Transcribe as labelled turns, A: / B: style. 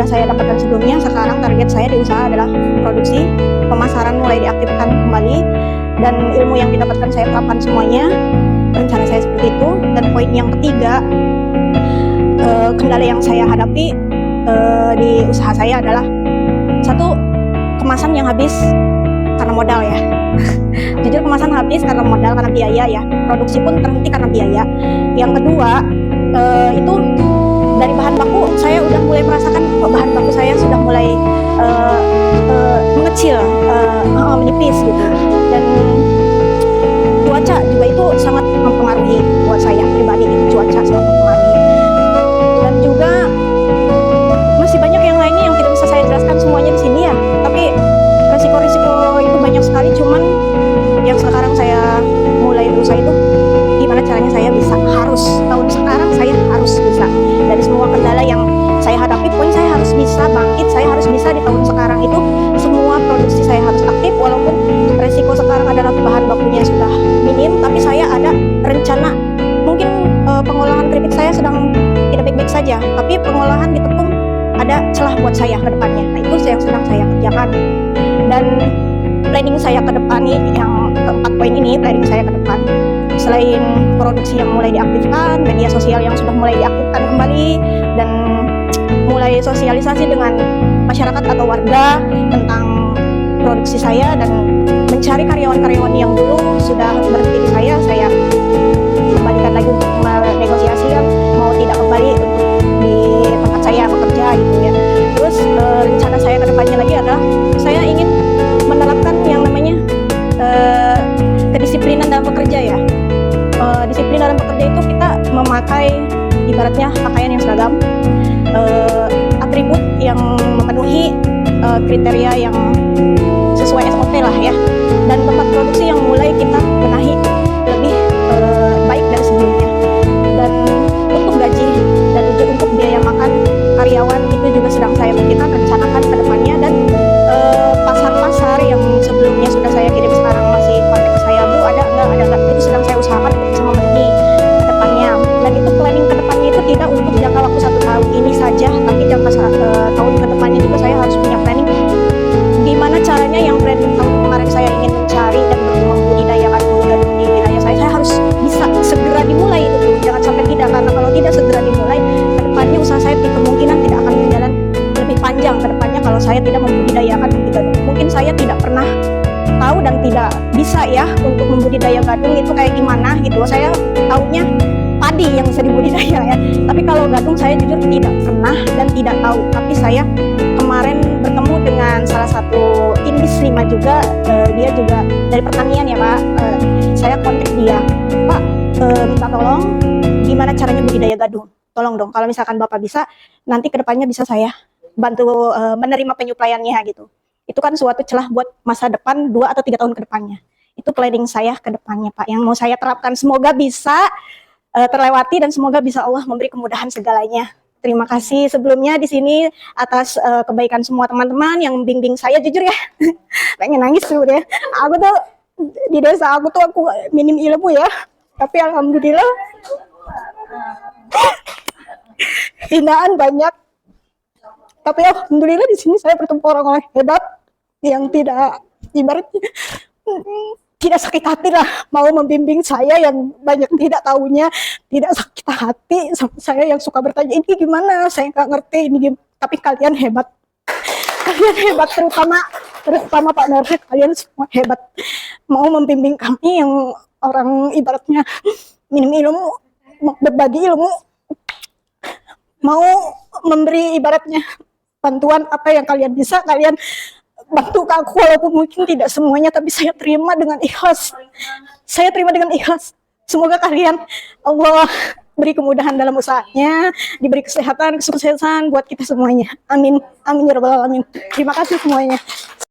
A: pernah saya dapatkan sebelumnya. Sekarang target saya di usaha adalah produksi, pemasaran mulai diaktifkan kembali, dan ilmu yang didapatkan saya terapkan semuanya. Rencana saya seperti itu. Dan poin yang ketiga, kendala yang saya hadapi di usaha saya adalah satu, kemasan yang habis karena modal ya. Jujur, kemasan habis karena modal, karena biaya ya. Produksi pun terhenti karena biaya. Yang kedua, itu dari bahan baku saya udah mulai merasakan bahan baku saya sudah mulai mengecil, menipis gitu. Dan cuaca juga itu sangat mempengaruhi buat saya pribadi, itu cuaca sangat mempengaruhi. Dan juga masih banyak yang lainnya yang tidak bisa saya jelaskan semuanya di sini ya. Tapi resiko-resiko itu banyak sekali. Cuman yang sekarang saya mulai berusaha itu gimana caranya saya bisa, harus tahun sekarang saya harus bisa. Dari semua kendala yang saya hadapi pun saya harus bisa bangkit, saya harus bisa di tahun sekarang itu semua produksi saya harus aktif. Walaupun resiko sekarang adalah bahan bakunya sudah minim, tapi saya ada rencana. Mungkin pengolahan keripik saya sedang tidak baik-baik saja, tapi pengolahan di tepung ada celah buat saya ke depannya. Nah, itu yang sedang saya kerjakan. Dan planning saya ke depan nih, yang keempat poin ini, planning saya ke depan, selain produksi yang mulai diaktifkan, media sosial yang sudah mulai diaktifkan kembali, dan mulai sosialisasi dengan masyarakat atau warga tentang produksi saya, dan mencari karyawan-karyawan yang dulu sudah berhenti di saya kembalikan lagi untuk menegosiasikan mau tidak kembali untuk di tempat saya bekerja gitu ya. Terus rencana saya ke depannya lagi adalah saya ingin menerapkan yang namanya kedisiplinan dalam bekerja ya. Disiplin dalam bekerja itu kita memakai ibaratnya pakaian yang seragam, atribut yang memenuhi kriteria yang sesuai SOP lah ya, dan tempat produksi yang mulai kita benahi lebih baik dari sebelumnya. Dan untuk gaji dan untuk biaya makan karyawan itu juga sedang saya pikirkan, rencanakan ke depannya. Dan pasar-pasar yang sebelumnya sudah saya kirim sekarang masih kontak ke saya, Bu, ada enggak, itu sedang saya usahakan untuk bisa memenuhi ke depannya. Dan itu planning ke depannya itu tidak untuk jangka waktu 1 tahun ini saja, tapi jangka tahun ke depannya juga saya harus punya planning. Gimana caranya yang planning tahun kemarin saya ingin mencari dan membudidayakan gadung di wilayah saya harus bisa segera dimulai itu, jangan sampai tidak, karena kalau tidak segera dimulai ke depannya usaha saya kemungkinan tidak akan berjalan lebih panjang ke depannya kalau saya tidak membudidayakan gadung. Mungkin saya tidak pernah tahu dan tidak bisa ya untuk membudidaya gadung itu kayak gimana gitu. Saya taunya padi yang bisa dibudidaya ya, tapi kalau gadung saya jujur tidak pernah dan tidak tahu. Tapi saya kemarin bertemu dengan salah satu Indis 5 juga, dia juga dari pertanian ya Pak. Saya kontak dia, Pak, minta tolong gimana caranya budidaya gadung, tolong dong kalau misalkan Bapak bisa, nanti kedepannya bisa saya bantu menerima penyuplaiannya gitu. Itu kan suatu celah buat masa depan 2 atau 3 tahun ke depannya. Itu planning saya ke depannya Pak, yang mau saya terapkan. Semoga bisa terlewati dan semoga bisa Allah memberi kemudahan segalanya. Terima kasih sebelumnya di sini atas kebaikan semua teman-teman yang membimbing saya. Jujur ya, pengen nangis dulu deh. Aku tuh di desa aku minim ilmu ya, tapi alhamdulillah hinaan banyak. Tapi alhamdulillah di sini saya bertemu orang-orang hebat yang tidak ibaratnya tidak sakit hati lah, mau membimbing saya yang banyak tidak tahunya, tidak sakit hati sama saya yang suka bertanya ini gimana, saya nggak ngerti ini gimana. Tapi kalian hebat, terutama Pak Narsi, kalian semua hebat, mau membimbing kami yang orang ibaratnya minim ilmu, berbagi ilmu, mau memberi ibaratnya bantuan apa yang kalian bisa, kalian bantu aku walaupun mungkin tidak semuanya, tapi saya terima dengan ikhlas. Saya terima dengan ikhlas. Semoga kalian Allah beri kemudahan dalam usahanya, diberi kesehatan, kesuksesan buat kita semuanya. Amin. Amin ya rabbal alamin. Terima kasih semuanya.